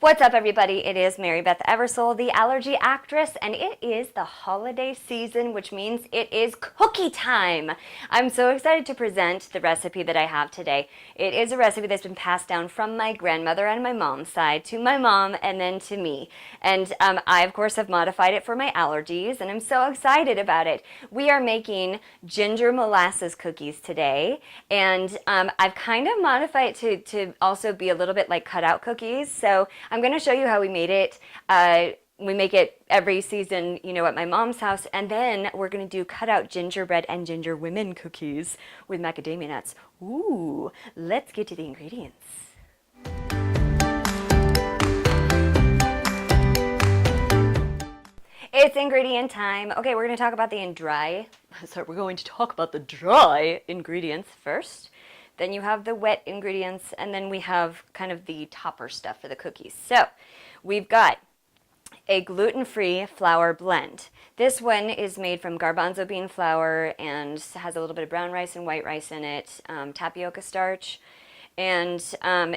What's up, everybody? It is Mary Beth Eversole, the allergy actress, and it is the holiday season, which means it is cookie time. I'm so excited to present the recipe that I have today. It is a recipe that's been passed down from my grandmother on my mom's side to my mom and then to me. And I, of course, have modified it for my allergies, and I'm so excited about it. We are making ginger molasses cookies today, and I've kind of modified it to also be a little bit like cutout cookies. So I'm going to show you how we made it. We make it every season, at my mom's house. And then we're going to do cutout gingerbread and ginger women cookies with macadamia nuts. Ooh, let's get to the ingredients. It's ingredient time. Okay, we're going to talk about the dry ingredients first. Then you have the wet ingredients, and then we have kind of the topper stuff for the cookies. So we've got a gluten-free flour blend. This one is made from garbanzo bean flour and has a little bit of brown rice and white rice in it, tapioca starch. And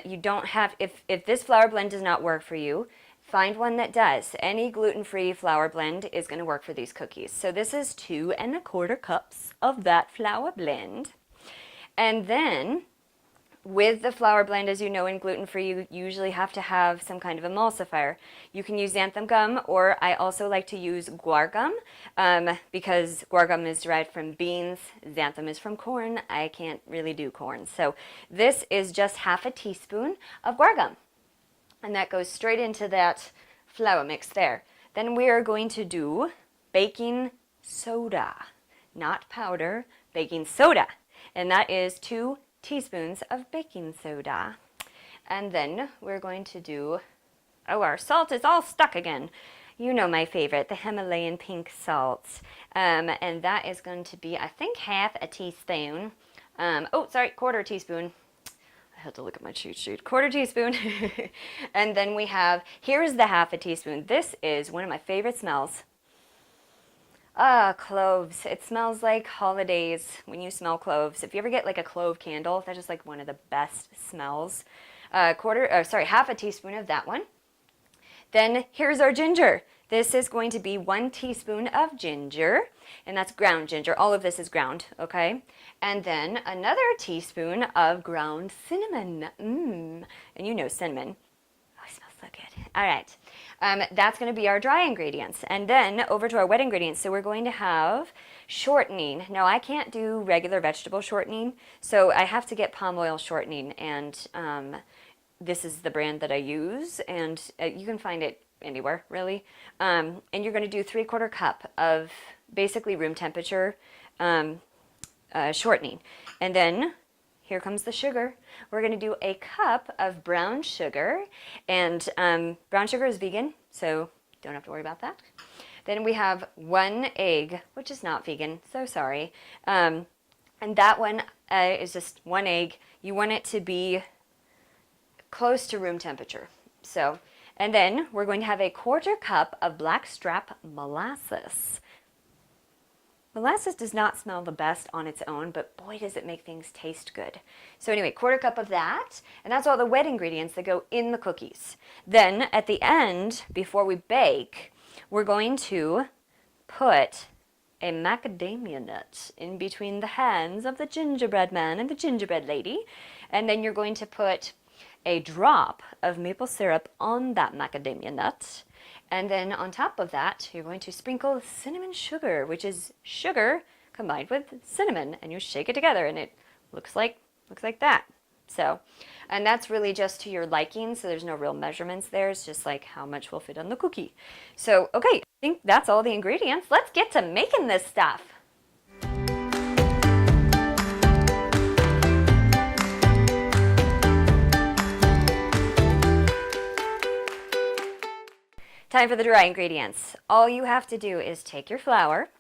you don't have, if this flour blend does not work for you, find one that does. Any gluten-free flour blend is going to work for these cookies. So this is 2 1/4 cups of that flour blend. And then, with the flour blend, as you know, in gluten-free, you usually have to have some kind of emulsifier. You can use xanthan gum, or I also like to use guar gum, because guar gum is derived from beans, xanthan is from corn. I can't really do corn. So this is just 1/2 teaspoon of guar gum. And that goes straight into that flour mix there. Then we are going to do baking soda, not powder, baking soda. And that is 2 teaspoons of baking soda. And then we're going to do, our salt is all stuck again. You know my favorite, the Himalayan pink salt. And that is going to be, I think, 1/2 teaspoon. 1/4 teaspoon. I had to look at my cheat sheet. 1/4 teaspoon. And then we have, here's the 1/2 teaspoon. This is one of my favorite smells. Cloves. It smells like holidays when you smell cloves. If you ever get like a clove candle, that's just like one of the best smells. 1/2 teaspoon of that one. Then here's our ginger. This is going to be 1 teaspoon of ginger, and that's ground ginger. All of this is ground, okay? And then another teaspoon of ground cinnamon. And you know cinnamon. Oh, it smells so good. All right. That's going to be our dry ingredients. And then over to our wet ingredients. So we're going to have shortening. Now, I can't do regular vegetable shortening, so I have to get palm oil shortening. And this is the brand that I use, and you can find it anywhere, really. And you're going to do 3/4 cup of basically room temperature shortening. And then here comes the sugar. We're going to do 1 cup of brown sugar, and brown sugar is vegan, so don't have to worry about that. Then we have 1 egg, which is not vegan, so sorry. And that one is just 1 egg. You want it to be close to room temperature. So, and then we're going to have 1/4 cup of blackstrap molasses. Molasses does not smell the best on its own, but boy, does it make things taste good. So anyway, 1/4 cup of that, and that's all the wet ingredients that go in the cookies. Then at the end, before we bake, we're going to put a macadamia nut in between the hands of the gingerbread man and the gingerbread lady, and then you're going to put a drop of maple syrup on that macadamia nut. And then on top of that, you're going to sprinkle cinnamon sugar, which is sugar combined with cinnamon, and you shake it together, and it looks like that. So, and that's really just to your liking, so there's no real measurements there. It's just like how much will fit on the cookie. So, okay, I think that's all the ingredients. Let's get to making this stuff. Time for the dry ingredients. All you have to do is take your flour,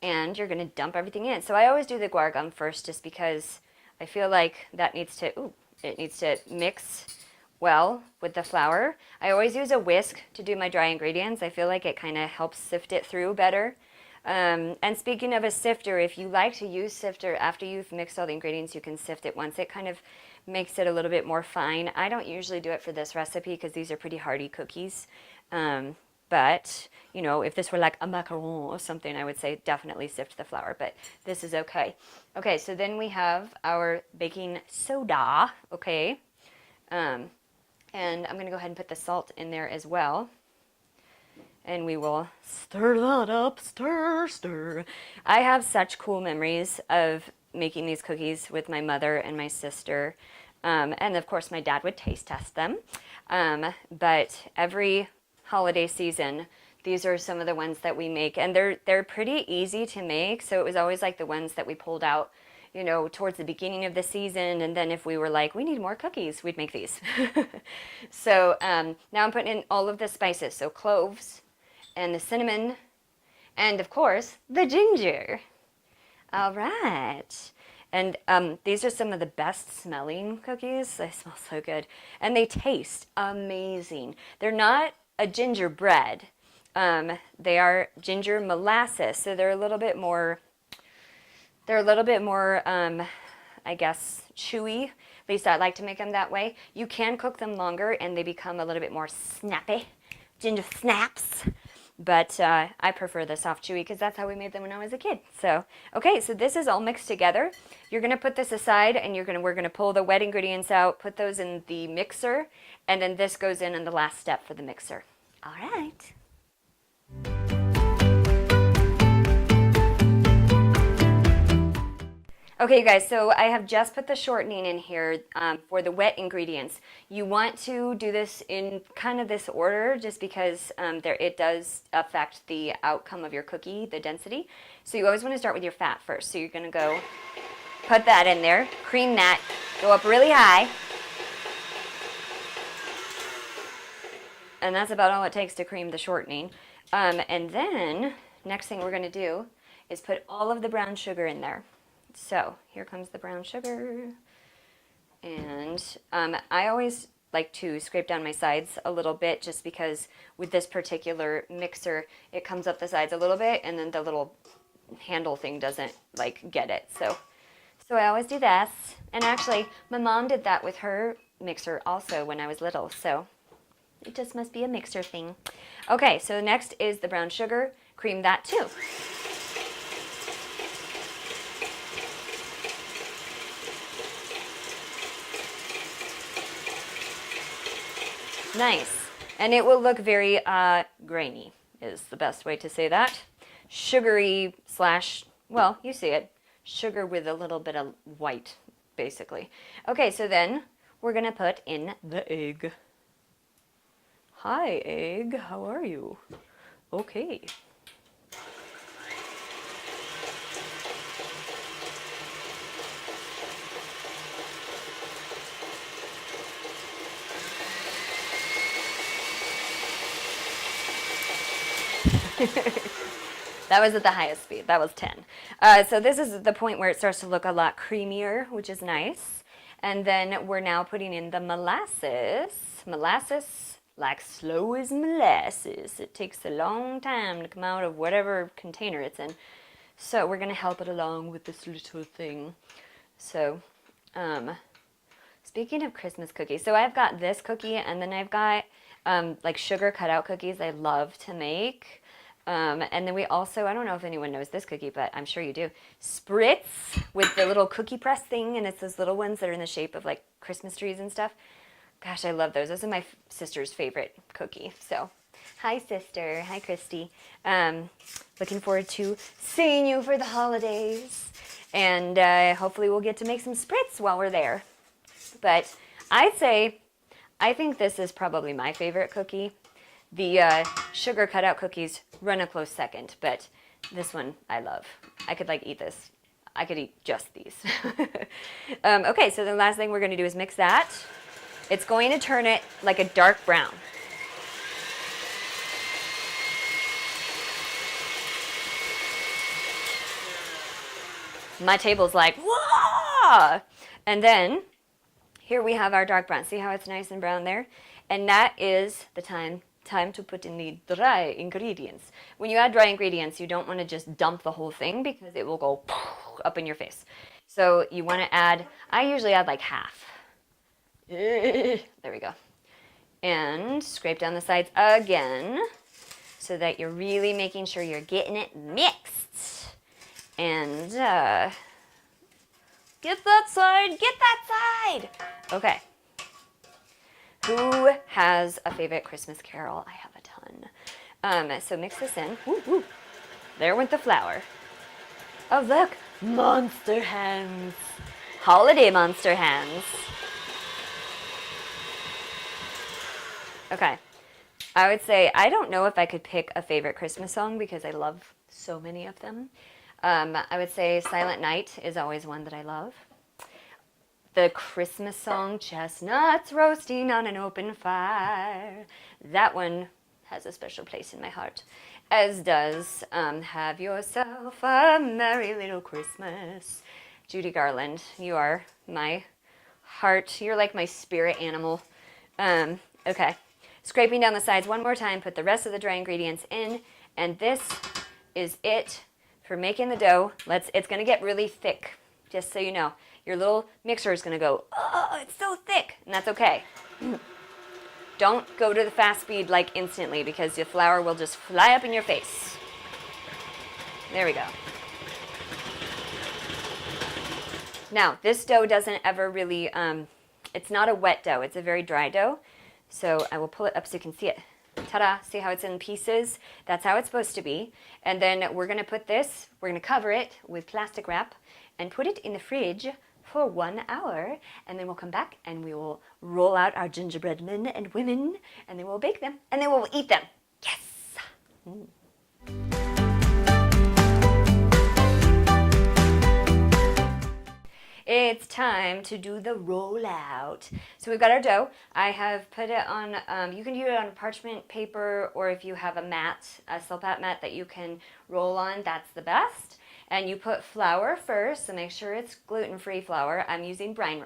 and you're going to dump everything in. So I always do the guar gum first, just because I feel like that needs to mix well with the flour. I always use a whisk to do my dry ingredients. I feel like it kind of helps sift it through better. And speaking of a sifter, if you like to use sifter after you've mixed all the ingredients, you can sift it once it kind of makes it a little bit more fine. I don't usually do it for this recipe because these are pretty hearty cookies. But, you know, if this were like a macaron or something, I would say definitely sift the flour, but this is okay. Okay, so then we have our baking soda, okay? And I'm going to go ahead and put the salt in there as well. And we will stir that up, stir, stir. I have such cool memories of making these cookies with my mother and my sister. And of course, my dad would taste test them. But every holiday season, these are some of the ones that we make. And they're pretty easy to make. So it was always like the ones that we pulled out, you know, towards the beginning of the season. And then if we were like, we need more cookies, we'd make these. So now I'm putting in all of the spices. So cloves and the cinnamon and of course the ginger. All right. And these are some of the best smelling cookies. They smell so good. And they taste amazing. They're not a gingerbread. They are ginger molasses. So they're a little bit more, I guess, chewy. At least I like to make them that way. You can cook them longer and they become a little bit more snappy. Ginger snaps. But I prefer the soft chewy because that's how we made them when I was a kid. So, okay, so this is all mixed together. You're going to put this aside and we're going to pull the wet ingredients out, put those in the mixer, and then this goes in the last step for the mixer. All right. Okay, you guys, so I have just put the shortening in here for the wet ingredients. You want to do this in kind of this order just because it does affect the outcome of your cookie, the density. So you always want to start with your fat first. So you're going to go put that in there, cream that, go up really high. And that's about all it takes to cream the shortening. And then next thing we're going to do is put all of the brown sugar in there. So here comes the brown sugar, and I always like to scrape down my sides a little bit just because with this particular mixer it comes up the sides a little bit and then the little handle thing doesn't like get it. So I always do this, and actually my mom did that with her mixer also when I was little, so it just must be a mixer thing. Okay, so next is the brown sugar. Cream that too. Nice. And it will look very grainy is the best way to say that. Sugary slash, well, you see it. Sugar with a little bit of white, basically. Okay, so then we're going to put in the egg. Hi, egg. How are you? Okay. That was at the highest speed. That was 10. So this is the point where it starts to look a lot creamier, which is nice. And then we're now putting in the molasses. Molasses, like slow as molasses. It takes a long time to come out of whatever container it's in. So we're going to help it along with this little thing. So, speaking of Christmas cookies, so I've got this cookie and then I've got like sugar cutout cookies I love to make. And then we also, I don't know if anyone knows this cookie, but I'm sure you do, Spritz with the little cookie press thing, and it's those little ones that are in the shape of like Christmas trees and stuff. Gosh, I love those. Those are my sister's favorite cookie. So, hi sister, hi Christy. Looking forward to seeing you for the holidays, and hopefully we'll get to make some Spritz while we're there. But I'd say, I think this is probably my favorite cookie. The sugar cutout cookies run a close second, but this one I love. I could like eat this. I could eat just these. Okay, so the last thing we're going to do is mix that. It's going to turn it like a dark brown. My table's like, whoa! And then here we have our dark brown. See how it's nice and brown there? And that is the time to put in the dry ingredients. When you add dry ingredients, you don't want to just dump the whole thing because it will go up in your face. So you want to add, I usually add like half. There we go. And scrape down the sides again so that you're really making sure you're getting it mixed. And get that side, get that side. Okay. Who has a favorite Christmas carol? I have a ton. So mix this in. Woo, woo. There went the flour. Oh, look. Monster hands. Holiday monster hands. Okay. I would say, I don't know if I could pick a favorite Christmas song because I love so many of them. I would say Silent Night is always one that I love. The Christmas song, Chestnuts Roasting on an Open Fire. That one has a special place in my heart. As does Have Yourself a Merry Little Christmas. Judy Garland, you are my heart. You're like my spirit animal. Okay. Scraping down the sides one more time, put the rest of the dry ingredients in, and this is it for making the dough. It's going to get really thick, just so you know. Your little mixer is going to go, oh, it's so thick, and that's okay. Don't go to the fast speed like instantly because the flour will just fly up in your face. There we go. Now, this dough doesn't ever really, it's not a wet dough, it's a very dry dough. So I will pull it up so you can see it. Ta-da, see how it's in pieces? That's how it's supposed to be. And then we're gonna put this, we're gonna cover it with plastic wrap and put it in the fridge for 1 hour. And then we'll come back and we will roll out our gingerbread men and women and then we'll bake them and then we'll eat them. Yes! Mm. It's time to do the rollout. So we've got our dough. I have put it on, you can use it on parchment paper, or if you have a mat, a silpat mat that you can roll on, that's the best. And you put flour first, so make sure it's gluten-free flour. I'm using brine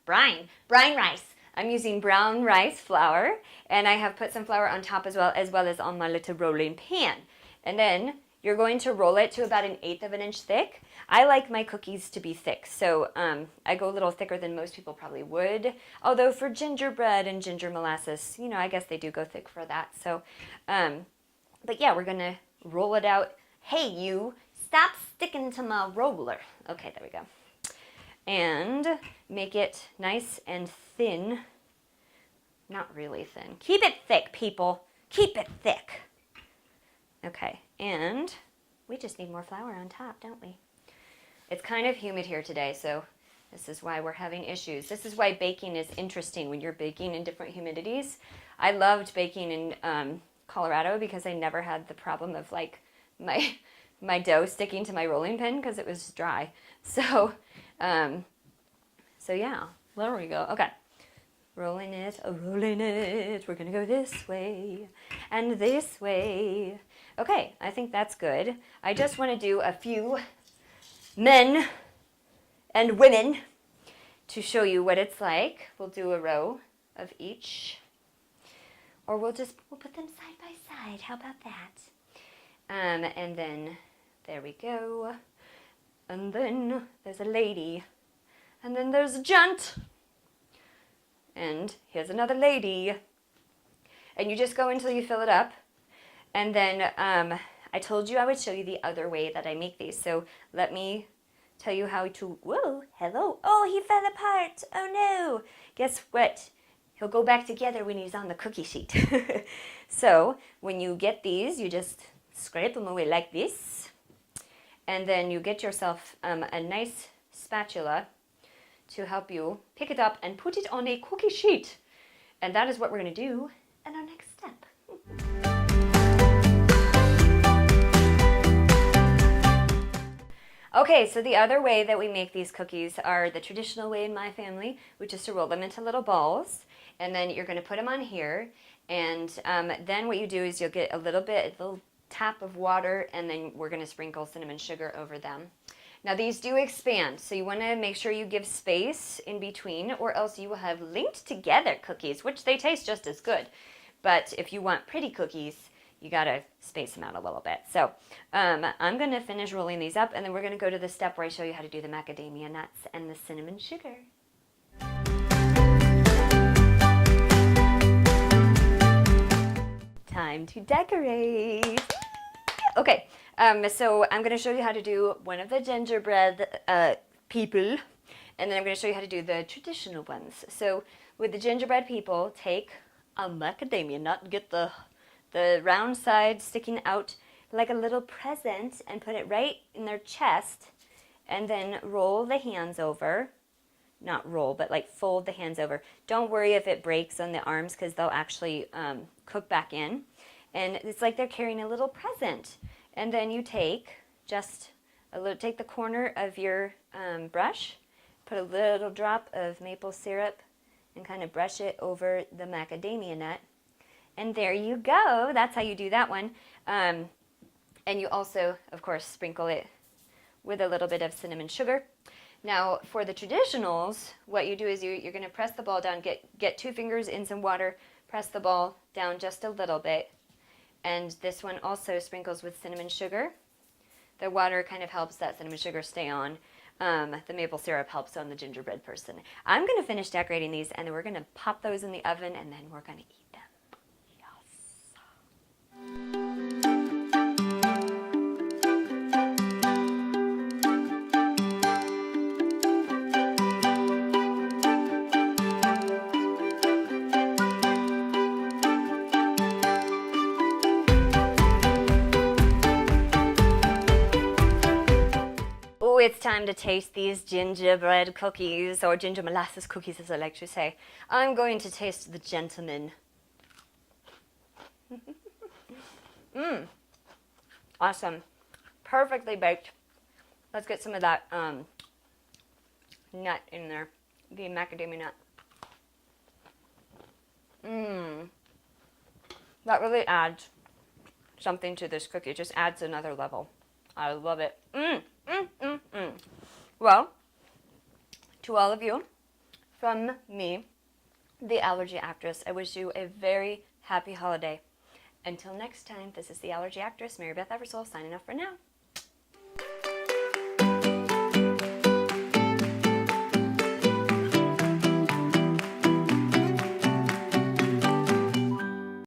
rice. I'm using brown rice flour, and I have put some flour on top as well as on my little rolling pan. And then you're going to roll it to about 1/8 of an inch thick. I like my cookies to be thick, so I go a little thicker than most people probably would. Although for gingerbread and ginger molasses, you know, I guess they do go thick for that. So, but yeah, we're gonna roll it out. Hey, you, stop sticking to my roller. Okay, there we go. And make it nice and thin. Not really thin. Keep it thick, people. Keep it thick. Okay, and we just need more flour on top, don't we? It's kind of humid here today, so this is why we're having issues. This is why baking is interesting when you're baking in different humidities. I loved baking in Colorado because I never had the problem of like my dough sticking to my rolling pin because it was dry. So, so yeah, there we go. Okay. Rolling it, we're gonna go this way and this way. Okay, I think that's good. I just want to do a few men and women to show you what it's like. We'll do a row of each, or we'll put them side by side. How about that? And then there we go. And then there's a lady, and then there's a gent. And here's another lady. And you just go until you fill it up. And then I told you I would show you the other way that I make these. So let me tell you how to, whoa, hello. Oh, he fell apart. Oh no. Guess what? He'll go back together when he's on the cookie sheet. So when you get these, you just scrape them away like this. And then you get yourself a nice spatula to help you pick it up and put it on a cookie sheet. And that is what we're going to do in our next step. Okay, so the other way that we make these cookies are the traditional way in my family, which is to roll them into little balls. And then you're going to put them on here. And then what you do is you'll get a little tap of water, and then we're going to sprinkle cinnamon sugar over them. Now these do expand, so you want to make sure you give space in between, or else you will have linked together cookies, which they taste just as good. But if you want pretty cookies, you gotta space them out a little bit. So I'm gonna finish rolling these up, and then we're gonna go to the step where I show you how to do the macadamia nuts and the cinnamon sugar. time to decorate. Okay, so I'm going to show you how to do one of the gingerbread people, and then I'm going to show you how to do the traditional ones. So with the gingerbread people, take a macadamia nut, get the round side sticking out like a little present, and put it right in their chest, and then roll the hands over. Not roll, but like fold the hands over. Don't worry if it breaks on the arms, because they'll actually cook back in. And it's like they're carrying a little present. And then you take take the corner of your brush, put a little drop of maple syrup, and kind of brush it over the macadamia nut. And there you go. That's how you do that one. And you also, of course, sprinkle it with a little bit of cinnamon sugar. Now, for the traditionals, what you do is you're going to press the ball down, get 2 fingers in some water, press the ball down just a little bit. And this one also sprinkles with cinnamon sugar. The water kind of helps that cinnamon sugar stay on. The maple syrup helps on the gingerbread person. I'm going to finish decorating these, and then we're going to pop those in the oven, and then we're going to eat them. Oh, it's time to taste these gingerbread cookies, or ginger molasses cookies as I like to say. I'm going to taste the gentleman. Awesome. Perfectly baked. Let's get some of that nut in there, the macadamia nut. That really adds something to this cookie. It just adds another level. I love it. Well, to all of you, from me, the Allergy Actress, I wish you a very happy holiday. Until next time, this is the Allergy Actress, Mary Beth Eversole, signing off for now.